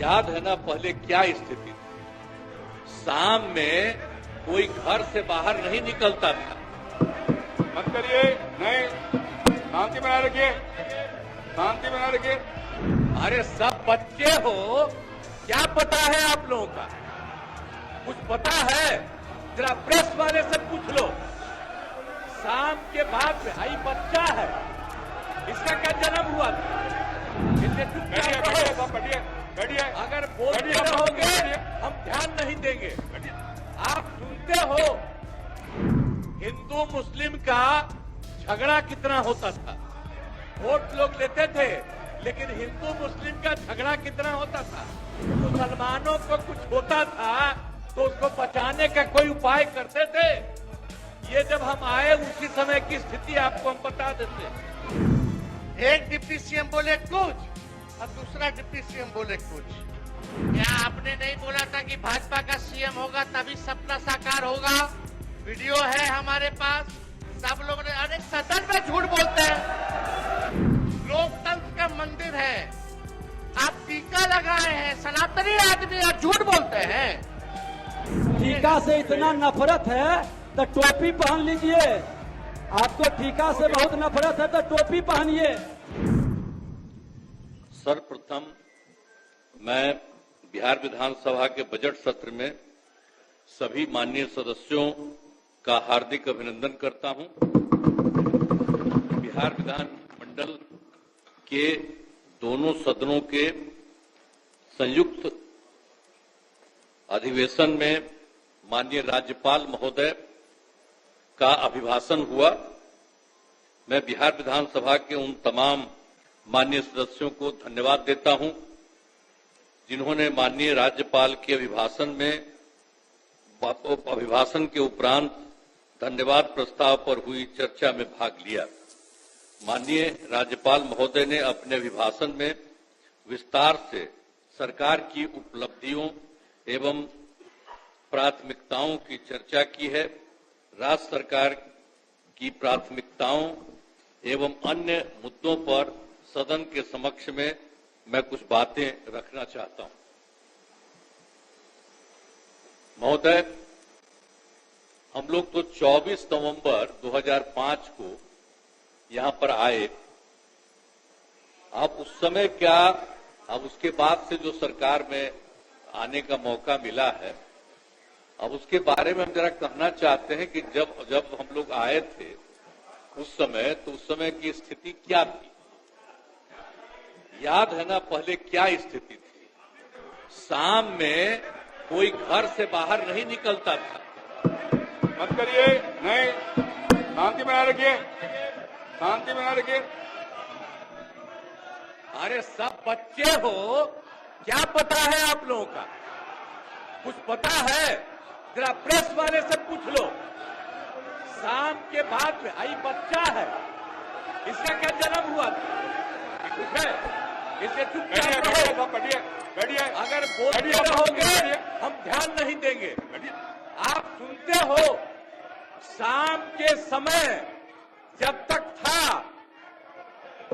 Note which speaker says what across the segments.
Speaker 1: याद है ना पहले क्या स्थिति थी। शाम में कोई घर से बाहर नहीं निकलता था।
Speaker 2: मत करिए, नहीं, शांति बनाए रखिए, शांति बनाए रखिए।
Speaker 1: अरे सब बच्चे हो, क्या पता है आप लोगों का? कुछ पता है? जरा प्रेस वाले से पूछ लो। शाम के बाद भाई बच्चा है, इसका क्या जन्म हुआ था? इसलिए चुपचाप रहो।
Speaker 2: बैठिए,
Speaker 1: अगर बोलते रहोगे हम ध्यान नहीं देंगे। आप सुनते हो हिंदू मुस्लिम का झगड़ा कितना होता था। वोट लोग लेते थे, लेकिन हिंदू मुस्लिम का झगड़ा कितना होता था। मुसलमानों को कुछ होता था तो उसको बचाने का कोई उपाय करते थे। ये जब हम आए उसी समय की स्थिति आपको हम बता देते।
Speaker 3: एक डिप्टी सीएम बोले कुछ और दूसरा डिप्टी सीएम बोले कुछ। क्या आपने नहीं बोला था कि भाजपा का सीएम होगा तभी सपना साकार होगा? वीडियो है हमारे पास, सब लोग ने। अरे सदन में झूठ बोलते हैं। लोकतंत्र का मंदिर है, आप टीका लगाए हैं, सनातनी आदमी आप झूठ बोलते हैं।
Speaker 4: टीका से इतना नफरत है तो टोपी पहन लीजिए। आपको टीका से बहुत नफरत है तो टोपी पहनिए।
Speaker 1: सर्वप्रथम मैं बिहार विधानसभा के बजट सत्र में सभी माननीय सदस्यों का हार्दिक अभिनंदन करता हूं। बिहार विधानमंडल के दोनों सदनों के संयुक्त अधिवेशन में माननीय राज्यपाल महोदय का अभिभाषण हुआ। मैं बिहार विधानसभा के उन तमाम माननीय सदस्यों को धन्यवाद देता हूं जिन्होंने माननीय राज्यपाल के अभिभाषण के उपरांत धन्यवाद प्रस्ताव पर हुई चर्चा में भाग लिया। माननीय राज्यपाल महोदय ने अपने अभिभाषण में विस्तार से सरकार की उपलब्धियों एवं प्राथमिकताओं की चर्चा की है। राज्य सरकार की प्राथमिकताओं एवं अन्य मुद्दों पर सदन के समक्ष में मैं कुछ बातें रखना चाहता हूं। महोदय, हम लोग तो 24 नवंबर 2005 को यहां पर आए। अब उस समय क्या, अब उसके बाद से जो सरकार में आने का मौका मिला है, अब उसके बारे में हम जरा कहना चाहते हैं कि जब हम लोग आए थे उस समय की स्थिति क्या थी। याद है ना पहले क्या स्थिति थी। शाम में कोई घर से बाहर नहीं निकलता था।
Speaker 2: मत करिए, नहीं, शांति बनाए रखिए, शांति बनाए रखिए।
Speaker 1: अरे सब बच्चे हो, क्या पता है आप लोगों का? कुछ पता है? जरा प्रेस वाले से पूछ लो। शाम के बाद भाई बच्चा है, इसका क्या जन्म हुआ था? कुछ है? इसलिए चुपचाप रहो।
Speaker 2: बैठिए,
Speaker 1: अगर बोलते रहोगे हम ध्यान नहीं देंगे। आप सुनते हो शाम के समय जब तक था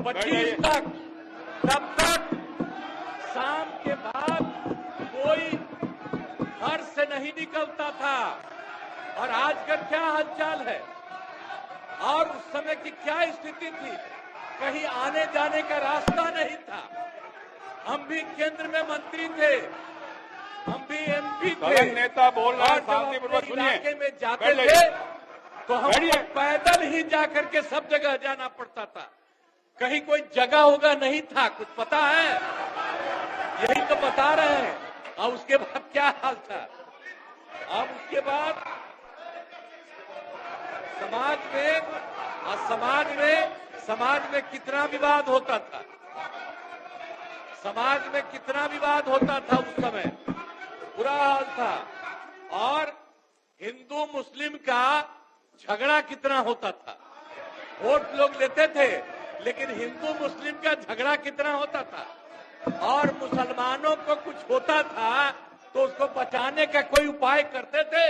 Speaker 1: 25 तक, तब तक शाम के बाद कोई घर से नहीं निकलता था। और आज का क्या हालचाल है और उस समय की क्या स्थिति थी? कहीं आने जाने का रास्ता नहीं था। हम भी केंद्र में मंत्री थे, हम भी एमपी थे।
Speaker 2: नेता बोल रहा है,
Speaker 1: और
Speaker 2: शांतिपूर्वक
Speaker 1: जब
Speaker 2: सुनिए।
Speaker 1: इलाके में जाते थे तो हम पैदल ही जाकर के सब जगह जाना पड़ता था। कहीं कोई जगह होगा नहीं था। कुछ पता है? यही तो बता रहे हैं। और उसके बाद क्या हाल था? अब उसके बाद समाज में कितना विवाद होता था। समाज में कितना विवाद होता था उस समय, बुरा हाल था। और हिंदू मुस्लिम का झगड़ा कितना होता था। वोट लोग लेते थे, लेकिन हिंदू मुस्लिम का झगड़ा कितना होता था। और मुसलमानों को कुछ होता था तो उसको बचाने का कोई उपाय करते थे।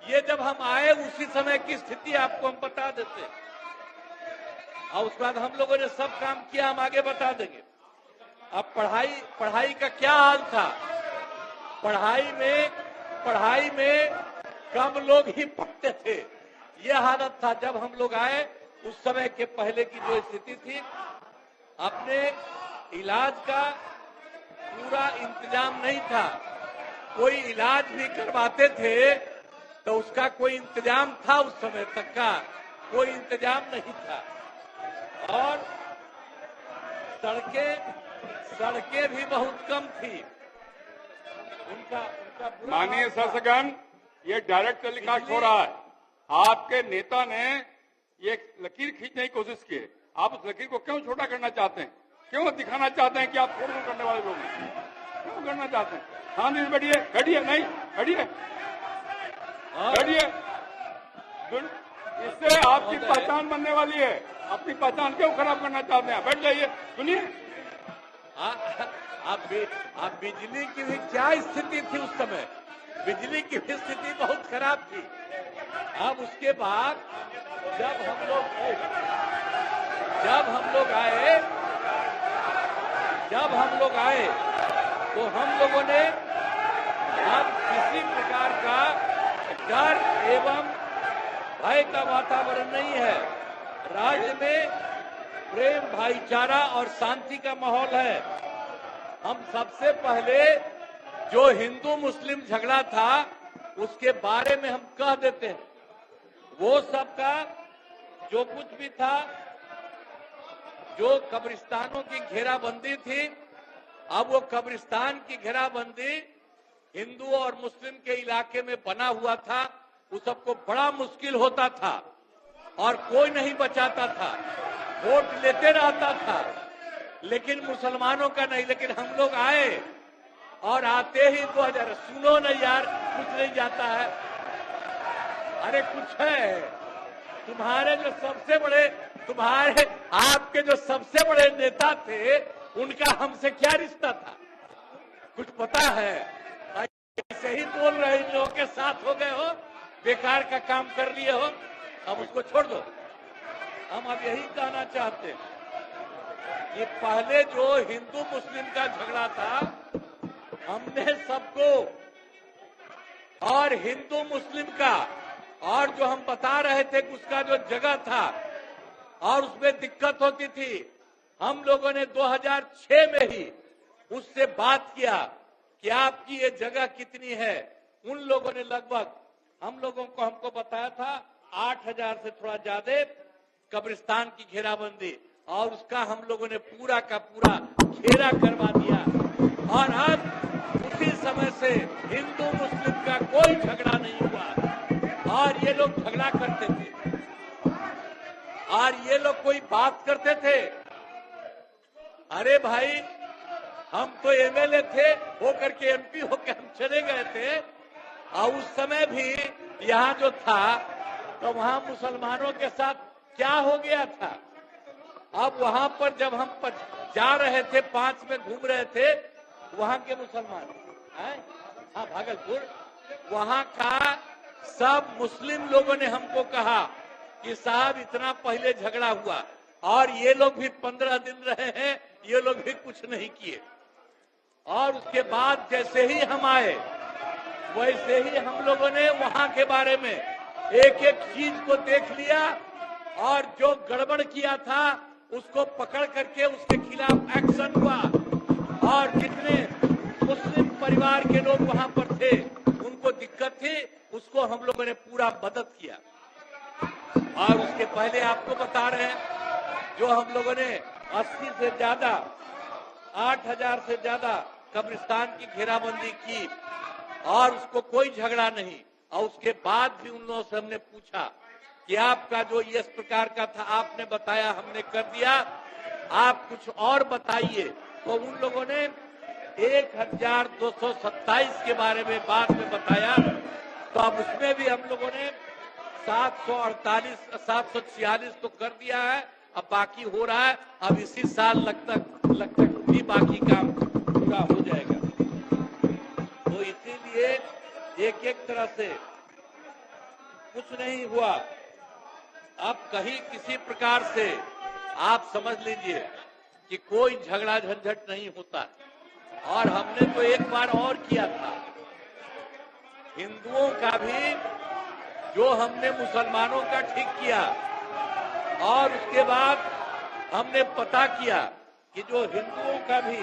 Speaker 1: ये जब हम आए उसी समय की स्थिति आपको हम बता देते। और उसके बाद हम लोगों ने सब काम किया, हम आगे बता देंगे। अब पढ़ाई का क्या हाल था? पढ़ाई में कम लोग ही पढ़ते थे। यह हालत था जब हम लोग आए। उस समय के पहले की जो स्थिति थी, अपने इलाज का पूरा इंतजाम नहीं था। कोई इलाज भी करवाते थे तो उसका कोई इंतजाम था, उस समय तक का कोई इंतजाम नहीं था। और सड़कें भी बहुत कम थी। उनका
Speaker 2: माननीय शासकगण, ये डायरेक्ट टेलीकास्ट हो रहा है। आपके नेता ने ये लकीर खींचने की कोशिश की है। आप उस लकीर को क्यों छोटा करना चाहते हैं? क्यों दिखाना चाहते हैं कि आप फोड़ करने वाले लोग हैं? क्यों करना चाहते हैं? शांति से बैठिए, बैठिए, नहीं बैठिए, बैठिए। इससे आपकी पहचान बनने वाली है। अपनी पहचान क्यों खराब करना चाहते हैं? बैठ जाइए, सुनिए।
Speaker 1: आप बिजली की भी क्या स्थिति थी उस समय? बिजली की भी स्थिति बहुत खराब थी। अब उसके बाद जब हम लोग आए तो हम लोगों ने अब किसी प्रकार का डर एवं भय का वातावरण नहीं है। राज्य में प्रेम, भाईचारा और शांति का माहौल है। हम सबसे पहले जो हिंदू मुस्लिम झगड़ा था उसके बारे में हम कह देते हैं। वो सबका जो कुछ भी था, जो कब्रिस्तानों की घेराबंदी थी, अब वो कब्रिस्तान की घेराबंदी हिंदू और मुस्लिम के इलाके में बना हुआ था। उस सबको बड़ा मुश्किल होता था और कोई नहीं बचाता था, वोट लेते रहता था, लेकिन मुसलमानों का नहीं। लेकिन हम लोग आए और आते ही 2000, सुनो ना यार, कुछ नहीं जाता है। अरे कुछ है। आपके जो सबसे बड़े नेता थे, उनका हमसे क्या रिश्ता था? कुछ पता है? ऐसे ही बोल रहे, इन लोगों के साथ हो गए हो, बेकार का काम कर लिए हो, अब उसको छोड़ दो। हम अब यही कहना चाहते हैं कि पहले जो हिंदू मुस्लिम का झगड़ा था, हमने सबको, और हिंदू मुस्लिम का, और जो हम बता रहे थे कि उसका जो जगह था और उसमें दिक्कत होती थी, हम लोगों ने 2006 में ही उससे बात किया कि आपकी ये जगह कितनी है। उन लोगों ने लगभग हमको बताया था 8000 से थोड़ा ज्यादा कब्रिस्तान की घेराबंदी, और उसका हम लोगों ने पूरा का पूरा घेरा करवा दिया। और अब उसी समय से हिंदू मुस्लिम का कोई झगड़ा नहीं हुआ। और ये लोग झगड़ा करते थे और ये लोग कोई बात करते थे। अरे भाई, हम तो एमएलए थे, होकर के एमपी होकर हम चले गए थे। और उस समय भी यहाँ जो था तो वहाँ मुसलमानों के साथ क्या हो गया था। अब वहाँ पर जब हम जा रहे थे, 5 में घूम रहे थे, वहाँ के मुसलमान, हाँ भागलपुर, वहाँ का सब मुस्लिम लोगों ने हमको कहा कि साहब इतना पहले झगड़ा हुआ और ये लोग भी 15 दिन रहे हैं, ये लोग भी कुछ नहीं किए। और उसके बाद जैसे ही हम आए, वैसे ही हम लोगों ने वहां के बारे में एक एक चीज को देख लिया और जो गड़बड़ किया था उसको पकड़ करके उसके खिलाफ एक्शन हुआ। और जितने मुस्लिम परिवार के लोग वहां पर थे, उनको दिक्कत थी, उसको हम लोगों ने पूरा मदद किया। और उसके पहले आपको बता रहे हैं, जो हम लोगों ने 80 से ज्यादा, 8000 से ज्यादा कब्रिस्तान की घेराबंदी की और उसको कोई झगड़ा नहीं। और उसके बाद भी उन लोगों से हमने पूछा कि आपका जो इस प्रकार का था, आपने बताया, हमने कर दिया, आप कुछ और बताइए। तो उन लोगों ने 1227 के बारे में बाद में बताया। तो अब उसमें भी हम लोगों ने 748, 746 तो कर दिया है, अब बाकी हो रहा है। अब इसी साल लगता भी बाकी काम पूरा हो जाएगा। तो इसीलिए एक तरह से कुछ नहीं हुआ। अब कहीं किसी प्रकार से आप समझ लीजिए
Speaker 3: कि कोई झगड़ा झंझट नहीं होता। और हमने तो एक बार और किया था, हिंदुओं का भी जो हमने मुसलमानों का ठीक किया, और उसके बाद हमने पता किया कि जो हिंदुओं का भी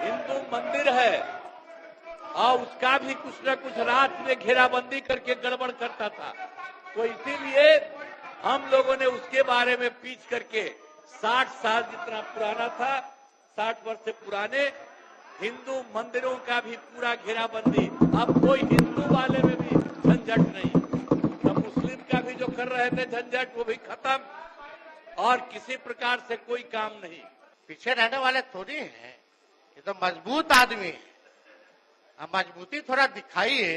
Speaker 3: हिंदू मंदिर है और उसका भी कुछ न कुछ रात में घेराबंदी करके गड़बड़ करता था। तो इसीलिए हम लोगों ने उसके बारे में पीछ करके 60 साल जितना पुराना था, 60 वर्ष से पुराने हिंदू मंदिरों का भी पूरा घेराबंदी। अब कोई हिंदू वाले में भी झंझट नहीं, तो मुस्लिम का भी जो कर रहे थे झंझट वो भी खत्म, और किसी प्रकार से कोई काम नहीं।
Speaker 5: पीछे रहने वाले थोड़ी हैं, ये तो मजबूत आदमी है। अब मजबूती थोड़ा दिखाइए।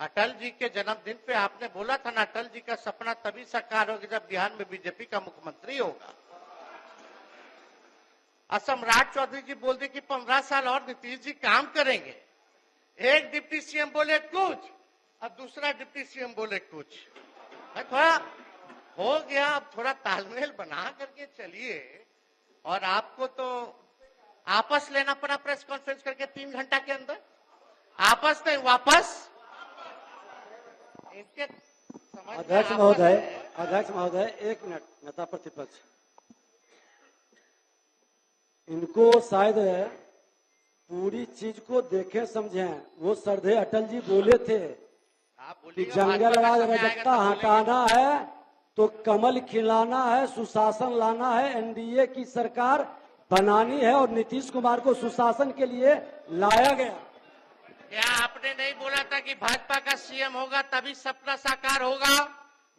Speaker 5: अटल जी के जन्मदिन पे आपने बोला था ना, अटल जी का सपना तभी साकार होगा जब बिहार में बीजेपी का मुख्यमंत्री होगा। और सम्राट चौधरी जी बोल दे कि 15 साल और नीतीश जी काम करेंगे। एक डिप्टी सीएम बोले कुछ और दूसरा डिप्टी सीएम बोले कुछ। थोड़ा हो गया, अब थोड़ा तालमेल बना करके चलिए। और आपको तो आपस लेना पड़ा प्रेस कॉन्फ्रेंस करके 3 घंटा के अंदर, आपस नहीं वापस। इनके समझ में
Speaker 4: अध्यक्ष
Speaker 5: आपस
Speaker 4: महोदय,
Speaker 5: है।
Speaker 4: अध्यक्ष महोदय, 1 मिनट। नेता प्रतिपक्ष, इनको शायद पूरी चीज को देखें समझें। वो श्रद्धेय अटल जी बोले थे
Speaker 5: आप
Speaker 4: कि
Speaker 5: बोलिए,
Speaker 4: जंगल
Speaker 5: भाजपा का
Speaker 4: राज
Speaker 5: समय आएगा
Speaker 4: रजकता
Speaker 5: तो
Speaker 4: हटाना है तो कमल खिलाना है, सुशासन लाना है, एनडीए की सरकार बनानी है, और नीतीश कुमार को सुशासन के लिए लाया गया।
Speaker 5: क्या आपने नहीं बोला था कि भाजपा का सीएम होगा तभी सपना साकार होगा?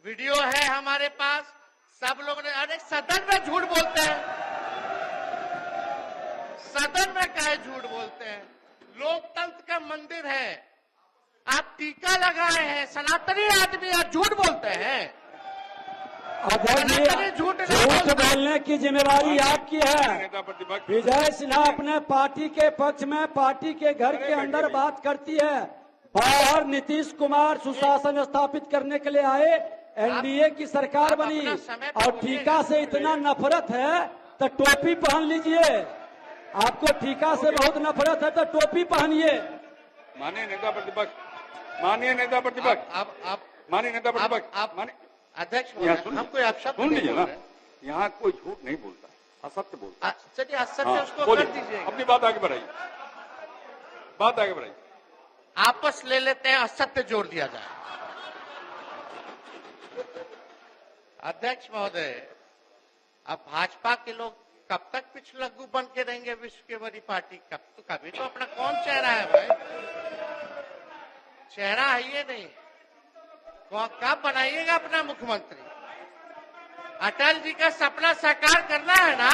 Speaker 5: वीडियो है हमारे पास, सब लोग ने। अरे सदन में झूठ बोलते हैं, सदन में काहे झूठ बोलते हैं? लोकतंत्र का मंदिर है, आप टीका लगाए हैं, सनातनी आदमी आप झूठ बोलते हैं।
Speaker 4: अध्यक्ष जी, झूठ बोलने की जिम्मेवारी आपकी है।
Speaker 2: नेता प्रतिपक्ष
Speaker 4: विजय सिन्हा अपने पार्टी के पक्ष में पार्टी के घर के अंदर बात करती है, बाहर नीतीश कुमार सुशासन स्थापित करने के लिए आए, एनडीए की सरकार बनी, और टीका से इतना नफरत है तो टोपी पहन लीजिए। आपको टीका से बहुत नफरत है तो टोपी पहनिए।
Speaker 2: माननीय नेता प्रतिपक्ष, माननीय नेता प्रतिपक्ष,
Speaker 5: आप
Speaker 2: माननीय नेता प्रतिपक्ष,
Speaker 5: आप
Speaker 2: माननीय
Speaker 5: अध्यक्ष
Speaker 2: यहाँ
Speaker 5: महोदय,
Speaker 2: सुन-
Speaker 5: हम कोई अपशब्द
Speaker 2: सुन
Speaker 5: नहीं
Speaker 2: लीजिए
Speaker 5: बोल
Speaker 2: ना,
Speaker 5: रहे।
Speaker 2: यहाँ कोई झूठ नहीं बोलता, असत्य बोलता।
Speaker 5: चलिए असत्य
Speaker 2: हाँ,
Speaker 5: उसको
Speaker 2: बोलिए,
Speaker 5: कर दीजिए,
Speaker 2: अपनी बात आगे बढ़ाइए, बात आगे बढ़ाइए।
Speaker 5: आपस ले लेते हैं, असत्य जोड़ दिया जाए। अध्यक्ष महोदय, अब भाजपा के लोग कब तक पिछलग्गू बन के रहेंगे विश्व की बड़ी पार्टी? कभी तो अपना कौन चेहरा है भाई? चेहरा है ये नहीं, कब बनाइएगा अपना मुख्यमंत्री? अटल जी का सपना साकार करना है ना।